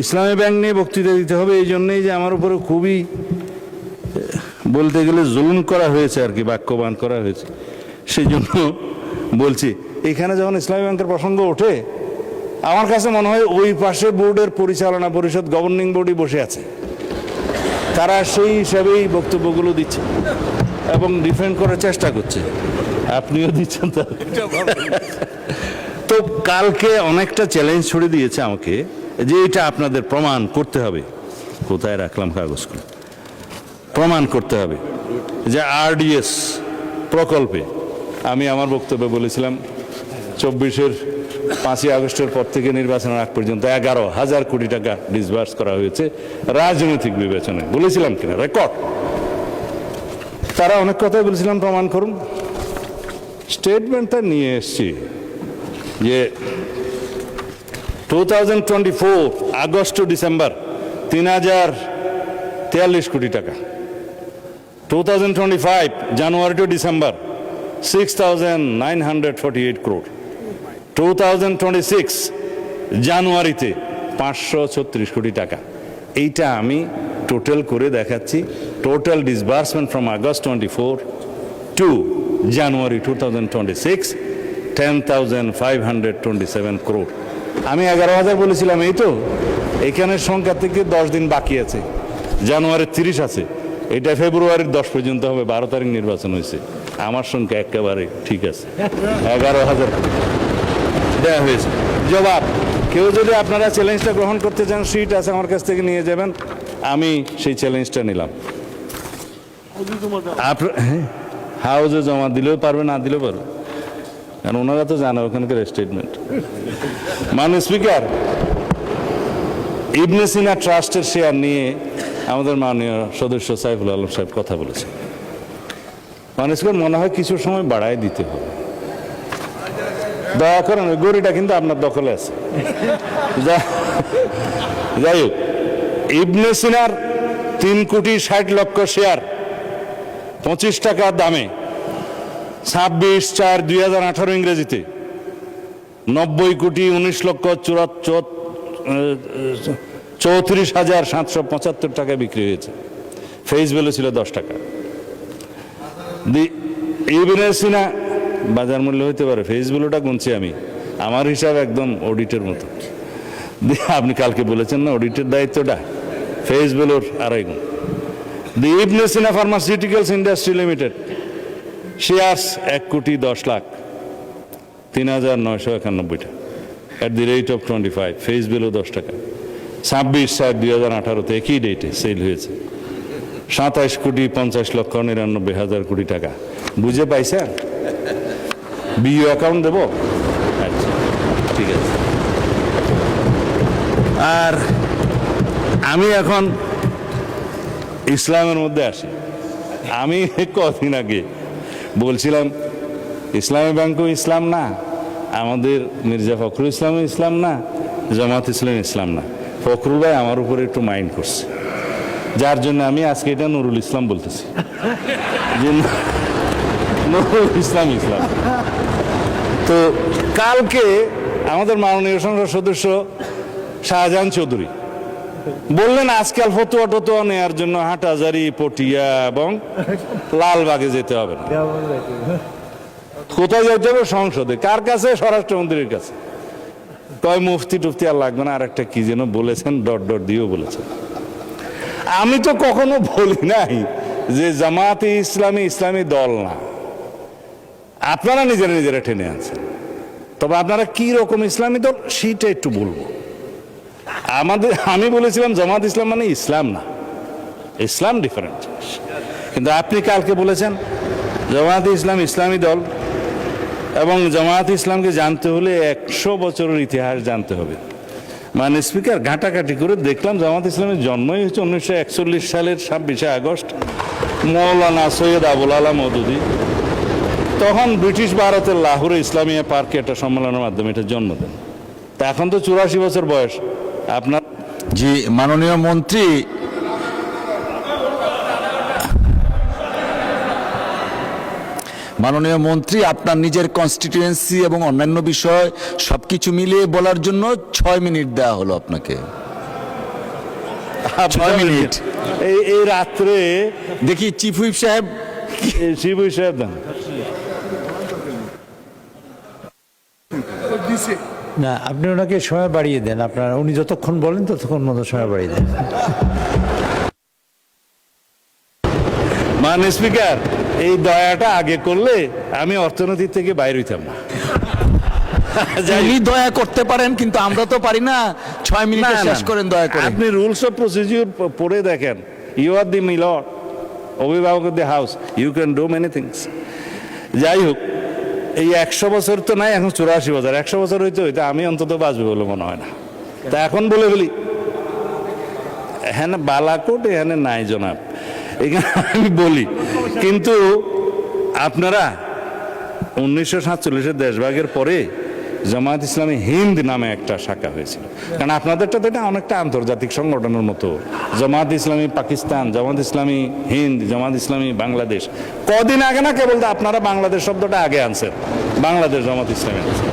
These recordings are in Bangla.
ইসলামী ব্যাংক নিয়ে বক্তৃতা দিতে হবে এই জন্যই যে আমার উপরে খুবই বলতে গেলে জুলুম করা হয়েছে আর কি, বাক্যবান করা হয়েছে, সেই জন্য বলছি। এখানে যখন ইসলামী ব্যাংকের প্রসঙ্গ ওঠে আমার কাছে মনে হয় ওই পাশে বোর্ডের পরিচালনা পরিষদ, গভর্নিং বোর্ডই বসে আছে, তারা সেই হিসাবেই বক্তব্যগুলো দিচ্ছে এবং ডিফেন্ড করার চেষ্টা করছে। আপনিও দিচ্ছেন তো। তো কালকে অনেকটা চ্যালেঞ্জ ছড়ে দিয়েছে আমাকে যে এটা আপনাদের প্রমাণ করতে হবে। কোথায় রাখলাম কাগজগুলো? প্রমাণ করতে হবে যে আরডিএস প্রকল্পে আমি আমার বক্তব্যে বলেছিলাম 24-এর 5ই আগস্টের পর থেকে নির্বাচনের আগ পর্যন্ত 11,000 কোটি টাকা ডিসবার্স করা হয়েছে রাজনৈতিক বিবেচনায়। বলেছিলাম কিনা রেকর্ড? তারা অনেক কথাই বলেছিলাম প্রমাণ করুন। স্টেটমেন্টটা নিয়ে এসছি যে 2024 আগস্ট টু ডিসেম্বর 3,043 কোটি টাকা, 2025 জানুয়ারি টু ডিসেম্বর 6,948 crore, 2026 জানুয়ারিতে 536 কোটি টাকা। এইটা আমি টোটাল করে দেখাচ্ছি। Total disbursement from August 24 to January 2026 10,527 crore। আমি 11,000 বলেছিলাম, এই তো এখানের সংখ্যা থেকে 10 দিন বাকি আছে, জানুয়ারির 30 আছে, এটা ফেব্রুয়ারির 10 পর্যন্ত হবে, 12 তারিখ নির্বাচন হয়েছে। আমার সংখ্যা একেবারে ঠিক আছে, 11,000 দেওয়া হয়েছে। জবাব, কেউ যদি আপনারা চ্যালেঞ্জটা গ্রহণ করতে চান, সিট আছে আমার কাছ থেকে নিয়ে যাবেন, আমি সেই চ্যালেঞ্জটা নিলাম। হাউজে জমা দিলেও পারবে, না দিলেও পারবে, কারণ ওনারা তো জানে ওখানকার স্টেটমেন্ট। মাননীয় স্পিকার, ইবনে সিনা ট্রাস্টের শেয়ার নিয়ে আমাদের মাননীয় সদস্য সাইফুল আলম সাহেব কথা বলেছেন। মাননীয় স্পিকার, মনে হয় কিছু সময় বাড়ায় দিতে হবে, দয়া করেন। ওই গড়িটা কিন্তু আপনার দখলে আছে। যাই হোক, ইবনে সিনার 3,60,00,000 শেয়ার 25 টাকা দামে 26/4/2018 ইংরেজিতে 90,34,775 টাকায় বিক্রি হয়েছে। ফেস ভ্যালু ছিল 10 টাকা। ইবনে সিনা বাজার মূল্য হইতে পারে, ফেস ভ্যালুটা গুনছি আমি, আমার হিসাব একদম অডিটের মতো। আপনি কালকে বলেছেন না অডিটের দায়িত্বটা, ফেস ভ্যালুর 2.5 গুণ। The Ibn Sina pharmaceuticals industry limited shares 1,10,00,000, 3,991 at the rate of 25, face value 10 টাকা। 26/4/2018 একই ডেটে সেল হয়েছে 27,50,99,000 কোটি টাকা। বুঝে পাইছেন? বিইউ অ্যাকাউন্ট দেব? আচ্ছা, ঠিক আছে। আর আমি এখন ইসলামের মধ্যে আসি। আমি কদিন আগে বলছিলাম ইসলামী ব্যাংকও ইসলাম না, আমাদের মির্জা ফখরুল ইসলামও ইসলাম না, জামাত ইসলাম ইসলাম না। ফখরুল ভাই আমার উপরে একটু মাইন্ড করছে, যার জন্য আমি আজকে এটা নুরুল ইসলাম বলতেছি, যে নুরুল ইসলাম ইসলাম। তো কালকে আমাদের মাননীয় সংসদ সদস্য শাহজাহান চৌধুরী বললেন আজকাল ফতুয়া টতুয়া নেওয়ার জন্য হাটহাজারী, পটিয়া এবং লালবাগে যেতে হবে না। কোথায় যেতে হবে? সংসদে। কার কাছে? স্বরাষ্ট্রমন্ত্রীর কাছে। কয় মুফতি টুফতি আর লাগবে না, আর একটা কি যেন বলেছেন, ডট ডট দিয়েও বলেছেন। আমি তো কখনো বলি নাই যে জামাতে ইসলামী ইসলামী দল না, আপনারা নিজেরা নিজেরা টেনে আনছেন। তবে আপনারা কি রকম ইসলামী দল সেটা একটু বলবো। আমি বলেছিলাম জামাত ইসলাম মানে ইসলাম না, ইসলাম ডিফারেন্ট জিনিস। কিন্তু আপনি কালকে বলেছেন জামাত ইসলাম ইসলামী দল, এবং জামাত ইসলামকে জানতে হলে 100 বছরের ইতিহাস জানতে হবে। মানে স্পিকার, ঘাটাঘাটি করে দেখলাম জামাত ইসলামের জন্মই হচ্ছে 1941 সালের 26 আগস্ট। মৌলানা সৈয়দ আবুল আলা মওদুদী তখন ব্রিটিশ ভারতের লাহোরে ইসলামিয়া পার্কে একটা সম্মেলনের মাধ্যমে এটা জন্ম দেন। তা এখন তো 84 বছর বয়স আপনার। জি, মাননীয় মন্ত্রী, মাননীয় মন্ত্রী, আপনার নিজের কনস্টিটিউয়েন্সি এবং অন্যান্য বিষয় সবকিছু মিলিয়ে বলার জন্য 6 মিনিট দেওয়া হলো আপনাকে। 6 মিনিট। এই রাত্রে দেখি চিফ হুইপ সাহেব শিবু সাহেব দেন। না, আপনি ওনাকে সময় বাড়িয়ে দেন, আপনার উনি যতক্ষণ বলেন ততক্ষণ মতো সময় বাড়িয়ে দেন। মান স্পিকার, এই দয়াটা আগে করলে আমি অর্থনীতি থেকে বাইরে হইতাম না। উনি দয়া করতে পারেন, কিন্তু আমরা তো পারি না। 6 মিনিটে শেষ করেন দয়া করে। আপনি রুলস অফ প্রসিডিউর পড়ে দেখেন। ইউ আর দি মিলর, অভিভাবক of the house, you can do many things. যাই হোক, এই 100 বছর তো নাই, এখন 84 বছর। 100 বছর হইতে হইতে আমি অন্তত বাঁচবো বলে মনে হয় না। তা এখন বলে ফেলি, হ্যাঁ বালাকোট এখানে নাই জনাব, এখানে আমি বলি। কিন্তু আপনারা 1947-এর দেশভাগের পরে জামায়াত ইসলামী হিন্দ নামে একটা শাখা হয়েছিল। কারণ আপনাদেরটা তো এটা অনেকটা আন্তর্জাতিক সংগঠনের মতো। জামায়াত ইসলামী পাকিস্তান, জামায়াত ইসলামী হিন্দ, জামায়াত ইসলামী বাংলাদেশ। কদিন আগে না কেবল আপনারা বাংলাদেশ শব্দটা আগে আনছেন, বাংলাদেশ জামায়াত ইসলামী আনছেন।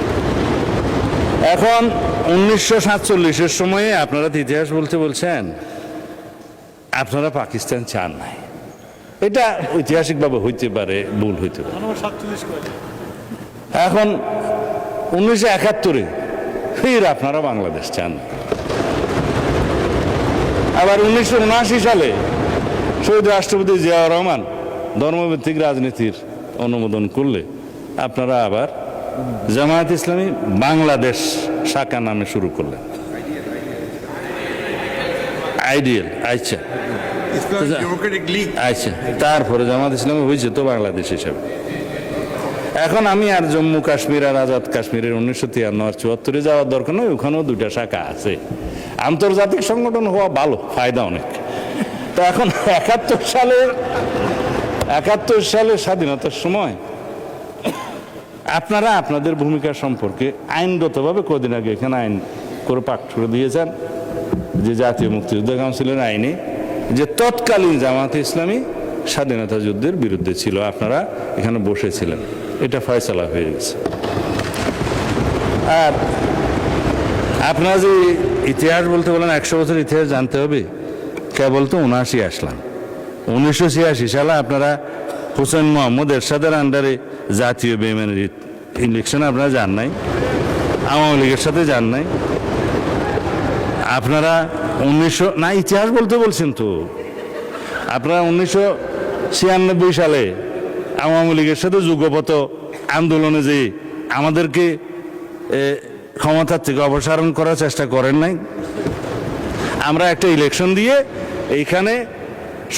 এখন 1947-এর সময়ে আপনারা তো ইতিহাস বলতে বলছেন, আপনারা পাকিস্তান চান নাই। এটা ঐতিহাসিকভাবে হইতে পারে, ভুল হইতে পারে। এখন 1971-এ ফির আপনারা বাংলাদেশ চান। আবার 1979 সালে শহীদ রাষ্ট্রপতি জিয়াউর রহমান ধর্মভিত্তিক রাজনীতির অনুমোদন করলে আপনারা আবার জামায়াত ইসলামী বাংলাদেশ শাখা নামে শুরু করলেন। আইডিয়াল, আচ্ছা আচ্ছা, তারপরে জামায়াত ইসলামী হয়েছে তো বাংলাদেশ হিসাবে। এখন আমি আর জম্মু কাশ্মীর আর আজাদ কাশ্মীরের 1953 আর 74-এ যাওয়ার দরকার নয়, ওখানেও 2টা শাখা আছে। আন্তর্জাতিক সংগঠন হওয়া ভালো, ফায়দা অনেক। তো এখন 71 সালের স্বাধীনতার সময় আপনারা আপনাদের ভূমিকা সম্পর্কে আইনগতভাবে কদিন আগে এখানে আইন করে পাঠ করে দিয়েছেন, যে জাতীয় মুক্তিযুদ্ধ কাউন্সিলের আইনে যে তৎকালীন জামায়াতে ইসলামী স্বাধীনতা যুদ্ধের বিরুদ্ধে ছিল, আপনারা এখানে বসেছিলেন। এটা ফয়সালা হয়ে গেছে। আর আপনারা যে ইতিহাস বলতে বলেন, 100 বছর ইতিহাস জানতে হবে, কেবল তো 79 আসলাম। 1986 সালে আপনারা হোসেন মোহাম্মদ এরশাদের আন্ডারে জাতীয় বেইমানির ইলেকশনে আপনারা যান নাই, আওয়ামী লীগের সাথে যান নাই। আপনারা 1900 না, ইতিহাস বলতে বলছেন তো, আপনারা 1996 সালে আওয়ামী লীগের সাথে যুগপত আন্দোলনে যে আমাদেরকে ক্ষমতার থেকে অপসারণ করার চেষ্টা করেন নাই। আমরা একটা ইলেকশন দিয়ে এইখানে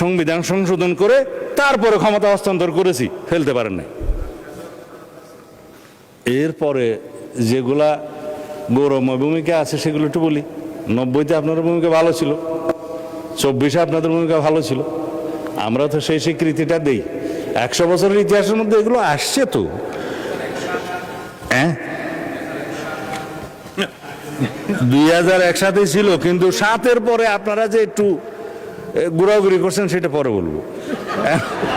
সংবিধান সংশোধন করে তারপরে ক্ষমতা হস্তান্তর করেছি, ফেলতে পারেন নাই। এরপরে যেগুলা গৌরবময় ভূমিকা আছে সেগুলো একটু বলি। 90-তে আপনাদের ভূমিকা ভালো ছিল, 24-এ আপনাদের ভূমিকা ভালো ছিল। আমরা তো সেই স্বীকৃতিটা দেই। 100 বছরের ইতিহাসের মধ্যে এগুলো আসছে তো। হ্যাঁ, 2001 সাথে ছিল, কিন্তু 7-এর পরে আপনারা যে একটু ঘোরাঘুরি করছেন সেটা পরে বলবো।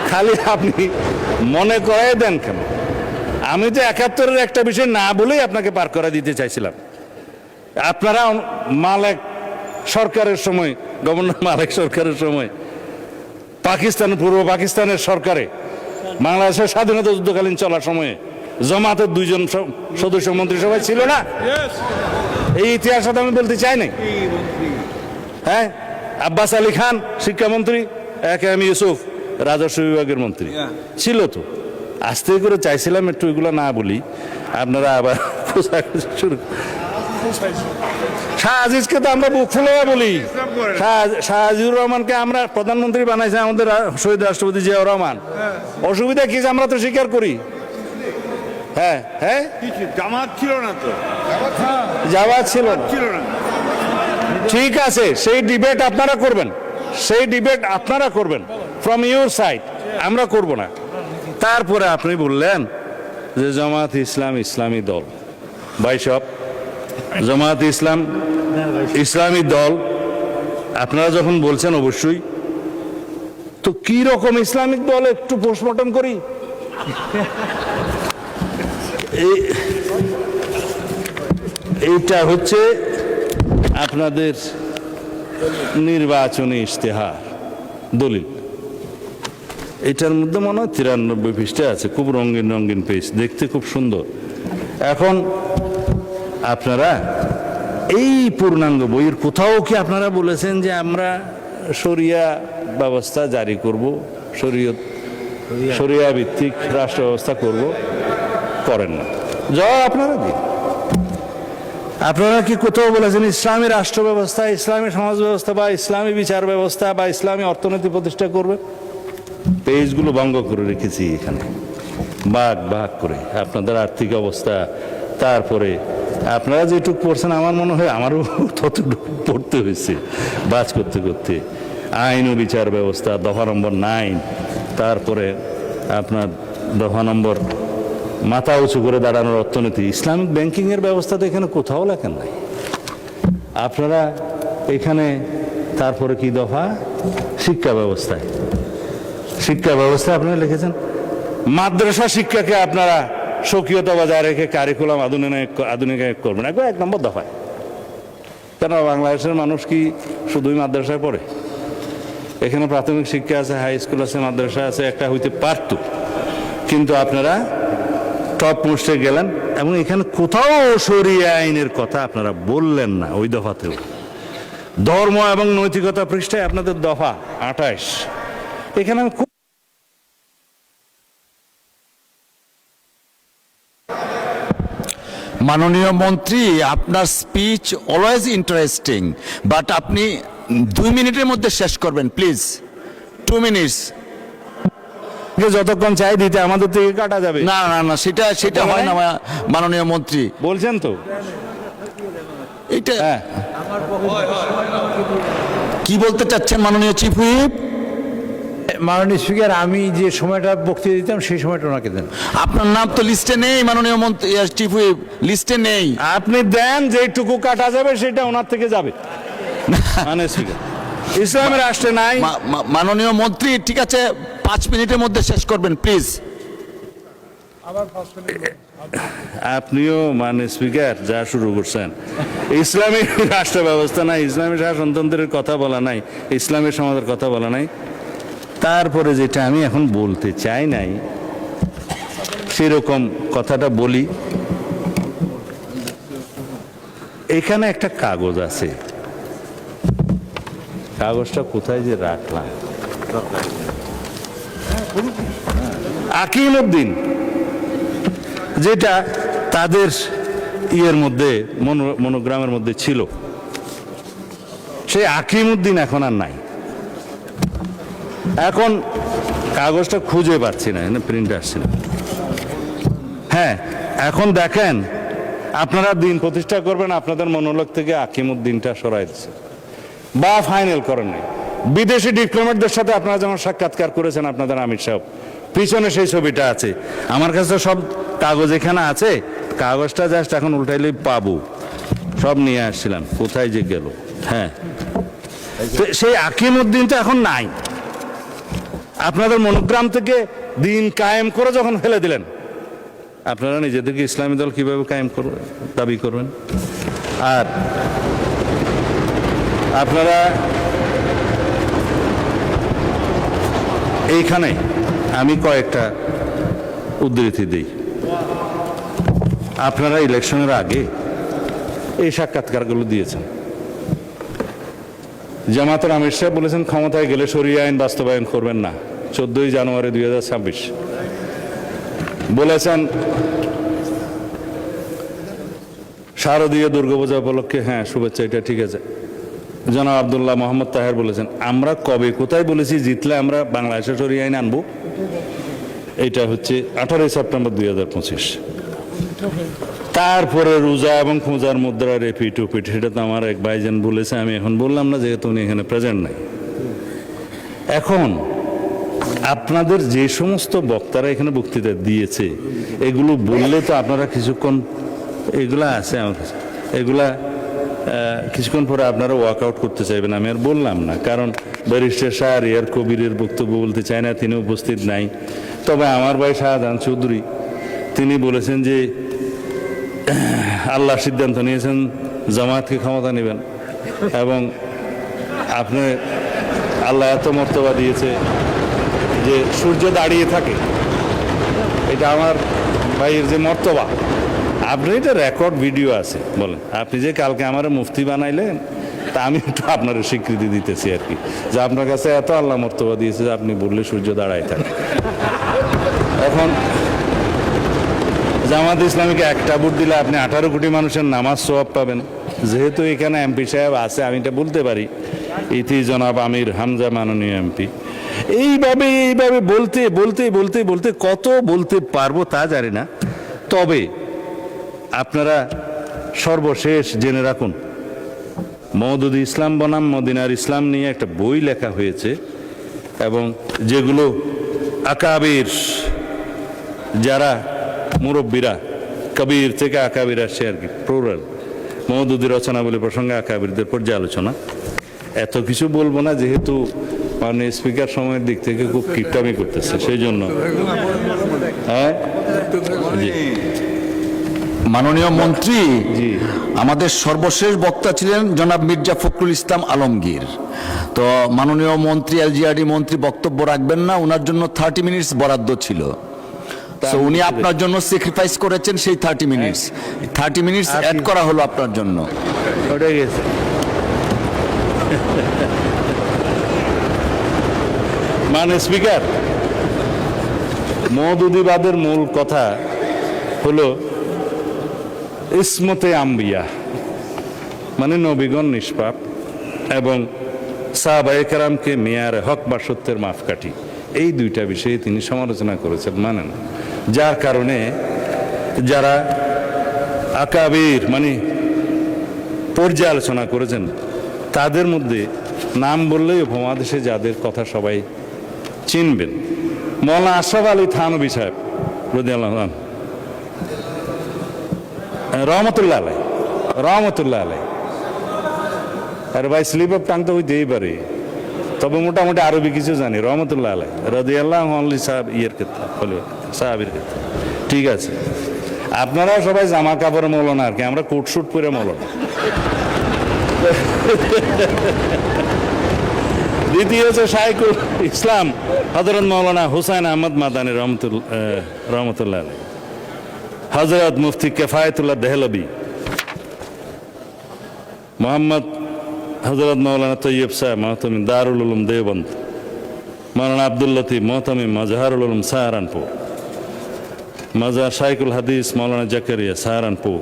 খালি আপনি মনে করাই দেন কেন? আমি তো 71-এর একটা বিষয় না বলেই আপনাকে পার করা দিতে চাইছিলাম। আপনারা মালেক সরকারের সময়, গভর্নর মালেক সরকারের সময়, পাকিস্তান, পূর্ব পাকিস্তানের সরকারে বাংলাদেশের স্বাধীনতা যুদ্ধকালীন চলার সময়ে জামাতের 2 জন সদস্য মন্ত্রিসভায় ছিল না? এই ইতিহাসটা আমি বলতে চাই নাই। হ্যাঁ, আব্বাস আলী খান শিক্ষামন্ত্রী, এম ইউসুফ রাজস্ব বিভাগের মন্ত্রী ছিল তো। আস্তে করে চাইছিলাম একটু এগুলো না বলি, আপনারা আবার শুরু। শাহ আজিজকে তো আমরা বুক ফুলে বলি। শাহ আজিজুর রহমানকে আমরা প্রধানমন্ত্রী বানাইছে আমাদের শহীদ রাষ্ট্রপতি জিয়াউর রহমান। অসুবিধা কি, আমরা তো স্বীকার করি। হ্যাঁ হ্যাঁ, জামাত ছিল না তো, জামাত ছিল না। ঠিক আছে, সেই ডিবেট আপনারা করবেন, সেই ডিবেট আপনারা করবেন ফ্রম ইউর সাইড, আমরা করব না। তারপরে আপনি বললেন যে জামাত ইসলাম ইসলামী দল। ভাই সব জামাত ইসলাম ইসলামী দল আপনারা যখন বলছেন, অবশ্যই তো কি রকম ইসলামিক দল একটু পোস্টমর্টম করি। এইটা হচ্ছে আপনাদের নির্বাচনী ইশতেহার দলিল, এটার মধ্যে মনে হয় 93 পৃষ্ঠা আছে, খুব রঙিন রঙিন পেজ, দেখতে খুব সুন্দর। এখন আপনারা এই পূর্ণাঙ্গ বইয়ের কোথাও কি আপনারা বলেছেন যে আমরা শরিয়া ব্যবস্থা জারি করব, শরিয়া ভিত্তিক রাষ্ট্র ব্যবস্থা করব? করেন না। জবাব আপনারা দিন। আপনারা কি কোথাও বলেছেন ইসলামী রাষ্ট্র ব্যবস্থা, ইসলামী সমাজ ব্যবস্থা বা ইসলামী বিচার ব্যবস্থা বা ইসলামী অর্থনীতি প্রতিষ্ঠা করবে? পেজগুলো ভঙ্গ করে রেখেছি এখানে, ভাগ ভাগ করে আপনাদের আর্থিক অবস্থা, তারপরে আপনারা যেটুকু পড়ছেন আমার মনে হয় আমারও ততটুকু পড়তে হয়েছে বাজ করতে করতে। আইন ও বিচার ব্যবস্থা দফা নম্বর 9, তারপরে আপনার দফা নম্বর মাথা উঁচু করে দাঁড়ানোর অর্থনীতি, ইসলামিক ব্যাংকিংয়ের ব্যবস্থা তো এখানে কোথাও লেখেন নাই আপনারা এখানে। তারপরে কি দফা? শিক্ষা ব্যবস্থায়, শিক্ষা ব্যবস্থা আপনারা লিখেছেন মাদ্রাসা শিক্ষাকে আপনারা স্বকীয়তা বজায় রেখে কারিকুলাম আধুনিকায়ন করবেন, একবার 1 নম্বর দফায়। কেন বাংলাদেশের মানুষ কি শুধুই মাদ্রাসায় পড়ে? এখানে প্রাথমিক শিক্ষা আছে, হাই স্কুল আছে, মাদ্রাসা আছে, একটা হইতে পারত, কিন্তু আপনারা টপ মোস্টে গেলেন এবং এখানে কোথাও শরিয়া আইনের কথা আপনারা বললেন না। ওই দফাতেও ধর্ম এবং নৈতিকতা পৃষ্ঠায় আপনাদের দফা 28, এখানে আমি মাননীয় মন্ত্রী, আপনার স্পিচ অলওয়েজ ইন্টারেস্টিং, বাট আপনি 2 মিনিটের মধ্যে শেষ করবেন প্লিজ। 2 মিনিটস। যতক্ষণ চাই দিতে আমাদের থেকে কাটা যাবে না না না, সেটা হয় না মাননীয় মন্ত্রী। বলছেন তো এটা হ্যাঁ। কি বলতে চাচ্ছেন মাননীয় চিফ হুইপ? মাননীয় স্পিকার, আমি যে সময়টা বক্তৃতা দিতাম সেই সময়টা ওনাকে দেন। আপনার নাম তো লিস্টে নেই মাননীয় মন্ত্রী, চিফ হুইপ লিস্টে নেই। আপনি দেন, যেটুকু কাটা যাবে সেটা ওনার থেকে যাবে। মানে স্পিকার ইসলামের রাষ্ট্রে নাই। মাননীয় মন্ত্রী, ঠিক আছে 5 মিনিটের মধ্যে শেষ করবেন প্লিজ। আপনিও মানে স্পিকার যা শুরু করছেন, ইসলামী রাষ্ট্র ব্যবস্থা নাই, ইসলামী শাসনতন্ত্রের কথা বলা নাই, ইসলামের সমাজের কথা বলা নাই। তারপরে যেটা আমি এখন বলতে চাই নাই সেরকম কথাটা বলি। এখানে একটা কাগজ আছে, কাগজটা কোথায় যে রাখলাম, আকিমউদ্দিন, যেটা তাদের ইয়ের মধ্যে মনোগ্রামের মধ্যে ছিল, সেই আকিমউদ্দিন এখন আর নাই। এখন কাগজটা খুঁজে পাচ্ছি না, প্রিন্ট আসছে না। হ্যাঁ, এখন দেখেন আপনারা দিন প্রতিষ্ঠা করবেন, আপনাদের মনোলগ থেকে আকিমউদ্দিনটা সরাই দিচ্ছে বা ফাইনাল করেন নাই। বিদেশি ডিপ্লোম্যাটদের সাথে আপনারা যেমন সাক্ষাৎকার করেছেন আপনাদের আমির সাহেব, পিছনে সেই ছবিটা আছে। আমার কাছে তো সব কাগজ এখানে আছে, কাগজটা জাস্ট এখন উল্টাইলেই পাবো। সব নিয়ে আসছিলাম, কোথায় যে গেল। হ্যাঁ, তো সেই আকিমউদ্দিনটা এখন নাই। আপনাদের মনোগ্রাম থেকে দিন কায়েম করে যখন ফেলে দিলেন, আপনারা নিজেদেরকে ইসলামী দল কিভাবে কায়েম করবেন, দাবি করবেন? আর আপনারা এইখানে আমি কয়েকটা উদ্ধৃতি দিই। আপনারা ইলেকশনের আগে এই সাক্ষাৎকারগুলো দিয়েছেন। জামাতের আমির সাহেব বলেছেন ক্ষমতায় গেলে শরিয়া আইন বাস্তবায়ন করবেন না, 14 জানুয়ারি 2026 বলেছেন। শারদীয় দুর্গাপূজা উপলক্ষে হ্যাঁ শুভেচ্ছা, এটা ঠিক আছে। জনাব আব্দুল্লাহ মোহাম্মদ তাহের বলেছেন আমরা কবে কোথায় বলেছি জিতলে আমরা বাংলাদেশে শরিয়া আইন আনবো? এটা হচ্ছে 18 সেপ্টেম্বর 2025। তারপরে রোজা এবং খোঁজার মুদ্রা রেপিট উপিট, সেটা তো আমার এক ভাইজান বলেছে, আমি এখন বললাম না যেহেতু উনি এখানে প্রেজেন্ট নাই। এখন আপনাদের যে সমস্ত বক্তারা এখানে বক্তৃতা দিয়েছে এগুলো বললে তো আপনারা কিছুক্ষণ, এগুলা আছে আমার কাছে, এগুলা কিছুক্ষণ পরে আপনারা ওয়ার্কআউট করতে চাইবেন। আমি আর বললাম না, কারণ ব্যারিস্টার শাহরিয়ার কবিরের বক্তব্য বলতে চায় না, তিনি উপস্থিত নাই। তবে আমার ভাই শাহজাহান চৌধুরী তিনি বলেছেন যে আল্লাহ সিদ্ধান্ত নিয়েছেন জামায়াতকে ক্ষমতা নেবেন এবং আপনি আল্লাহ এত মর্তবা দিয়েছে যে সূর্য দাঁড়িয়ে থাকে, এটা আমার ভাইয়ের যে মর্তবা, আপনি এটা রেকর্ড ভিডিও আছে বলেন, আপনি যে কালকে আমার মুফতি বানাইলেন, তা আমি একটু আপনার স্বীকৃতি দিতেছি আর কি, যে আপনার কাছে এত আল্লাহ মর্তবা দিয়েছে যে আপনি বললে সূর্য দাঁড়ায় থাকে। এখন জামাত ইসলামীকে একটা ভোট দিলে আপনি 18 কোটি মানুষের নামাজ সওয়াব পাবেন। যেহেতু এখানে এমপি সাহেব আছে, আমি এটা বলতে পারি, ইতি জনাব আমির হামজা মাননীয় এমপি। এইভাবে বলতে বলতে বলতে বলতে কত বলতে পারবো তা জানি না। তবে আপনারা সর্বশেষ জেনে রাখুন, মওদুদি ইসলাম বনাম মদিনার ইসলাম নিয়ে একটা বই লেখা হয়েছে, এবং যেগুলো আকাবির যারা মুরব্বীরা, কবির থেকে আকাবির আসছে আর কি, প্লুরাল, মওদুদি রচনাবলী প্রসঙ্গে আকাবিরদের পর্যালোচনা। এত কিছু বলবো না, যেহেতু মাননীয় স্পিকার সময়ের দিক থেকে খুব কিপটামি করতেছে, সেই জন্য। হ্যাঁ জি। মাননীয় মন্ত্রী, জি। আমাদের সর্বশেষ বক্তা ছিলেন জনাব মির্জা ফখরুল ইসলাম আলমগীর। তো মাননীয় মন্ত্রী, এলজিআরডি মন্ত্রী বক্তব্য রাখবেন না, ওনার জন্য 30 মিনিটস বরাদ্দ ছিল। তো উনি আপনার জন্য স্যাক্রিফাইস করেছেন সেই 30 মিনিটস, 30 মিনিটস অ্যাড করা হলো আপনার জন্য। ওটা গেছে। মানে স্পিকার, মওদুদিবাদের মূল কথা হলো ইসমতে আম্বিয়া, মানে নবীগণ নিষ্পাপ এবং সাহাবায়ে কেরামকে মেয়ারে হক বা সত্যের মাপকাঠি, এই দুইটা বিষয়ে তিনি সমালোচনা করেছেন, মানেন। যার কারণে যারা আকাবির মানে পর্যালোচনা করেছেন, তাদের মধ্যে নাম বললেই উপমহাদেশে যাদের কথা সবাই চিনবেন, মৌলানা আশরাফ আলী থানভী সাহেব রাদিয়াল্লাহু আনহু, রহমতুল্লাহ আলাই, রহমতুল্লাহ আলাই। আরে ভাই, স্লিপ অফ টাং তো হইতেই পারে, তবে মোটামুটি আরবি কিছু জানি। রহমতুল্লাহ আলাই রাদিয়াল্লাহু আনহু সাহেব ইয়ের ক্ষেত্রে, সাহাবীর ক্ষেত্রে, ঠিক আছে। আপনারা সবাই জামা কাপড়ে মৌলানা আর কি, আমরা কোট শুট পরে মৌলানা। দ্বিতীয় হচ্ছে শাইখুল ইসলাম হযরত মৌলানা হুসাইন আহমদ মাদানী রহমতুল্লাহ আলাই, হযরত মুফতি কিফায়াতুল্লাহ দেহলভী, মোহাম্মদ হযরত মৌলানা তৈয়ব সাহেব মহতমিম দারুল উলুম দেওবন্দ, মৌলানা আব্দুল লতিফ মহতমিম মাজহারুল উলুম সাহারানপুর, মাজার শাইখুল হাদিস মৌলানা জাকারিয়া সাহারানপুর।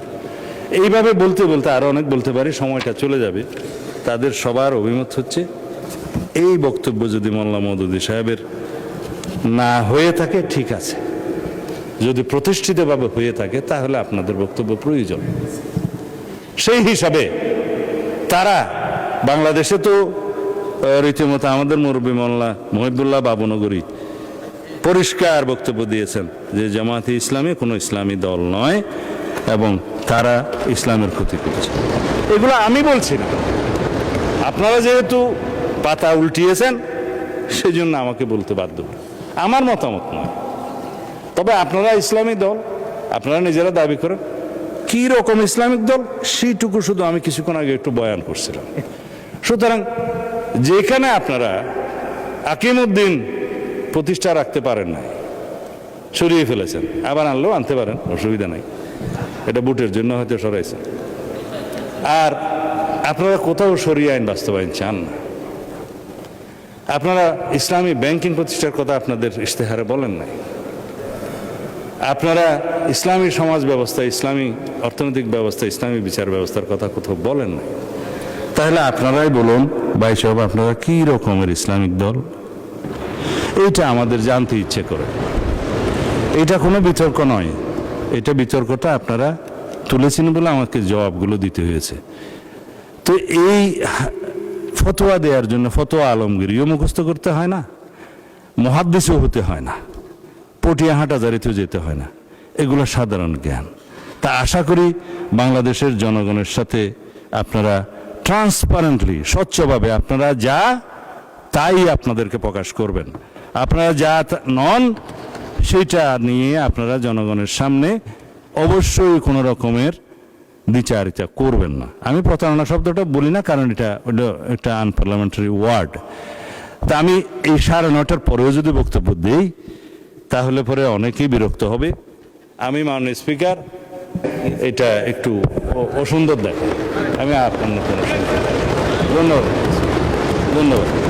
এইভাবে বলতে বলতে আরো অনেক বলতে পারি, সময়টা চলে যাবে। তাদের সবার অভিমত হচ্ছে, এই বক্তব্য যদি মোল্লা মওদুদি সাহেবের না হয়ে থাকে ঠিক আছে, যদি প্রতিষ্ঠিতভাবে হয়ে থাকে তাহলে আপনাদের বক্তব্য প্রয়োজন। সেই হিসাবে তারা বাংলাদেশে তো রীতিমতো আমাদের মুরব্বী মোল্লা মহিবুল্লাহ বাবুনগরী পরিষ্কার বক্তব্য দিয়েছেন যে জামাতে ইসলামী কোনো ইসলামী দল নয় এবং তারা ইসলামের ক্ষতি করছে। এগুলো আমি বলছি না, আপনারা যেহেতু পাতা উল্টিয়েছেন সেজন্য আমাকে বলতে বাধ্য, আমার মতামত নয়। তবে আপনারা ইসলামী দল, আপনারা নিজেরা দাবি করেন, কি রকম ইসলামিক দল সেইটুকু শুধু আমি কিছুক্ষণ আগে একটু বয়ান করছিলাম। সুতরাং যেখানে আপনারা আকিমউদ্দিন প্রতিষ্ঠা রাখতে পারেন না, সরিয়ে ফেলেছেন, আবার আনলেও আনতে পারেন, অসুবিধা নাই, এটা বুটের জন্য হয়তো সরাইছেন। আর আপনারা কোথাও সরিয়ে আইন বাস্তবায়ন চান না। আপনারা ইসলামী ব্যাংকিং প্রতিষ্ঠার কথা আপনাদের ইশতেহারে বলেন নাই। আপনারা ইসলামী সমাজ ব্যবস্থা, ইসলামী অর্থনৈতিক ব্যবস্থা, ইসলামী বিচার ব্যবস্থার কথা কোথাও বলেন নাই। তাহলে আপনারাই বলুন ভাই সাহেব, আপনারা কি রকমের ইসলামিক দল? এইটা আমাদের জানতে ইচ্ছে করে। এটা কোনো বিতর্ক নয়, এটা বিতর্কটা আপনারা তুলেছেন বলে আমাকে জবাবগুলো দিতে হয়েছে। তো এই ফতোয়া দেওয়ার জন্য ফতোয়া আলমগীরিও মুখস্থ করতে হয় না, মুহাদ্দিসও হতে হয় না, পটিয়া হাটাজারিতেও যেতে হয় না, এগুলো সাধারণ জ্ঞান। তা আশা করি বাংলাদেশের জনগণের সাথে আপনারা ট্রান্সপারেন্টলি, স্বচ্ছভাবে আপনারা যা তাই আপনাদেরকে প্রকাশ করবেন। আপনারা যা নন সেইটা নিয়ে আপনারা জনগণের সামনে অবশ্যই কোনো রকমের দ্বিচারিতা করবেন না। আমি প্রতারণা শব্দটা বলি না, কারণ এটা একটা আনপার্লামেন্টারি ওয়ার্ড। তা আমি এই 9:30 পরেও যদি বক্তব্য দিই তাহলে পরে অনেকেই বিরক্ত হবে। আমি মাননীয় স্পিকার, এটা একটু অসুন্দর দেখে। আমি আর অন্য কোনো ধন্যবাদ।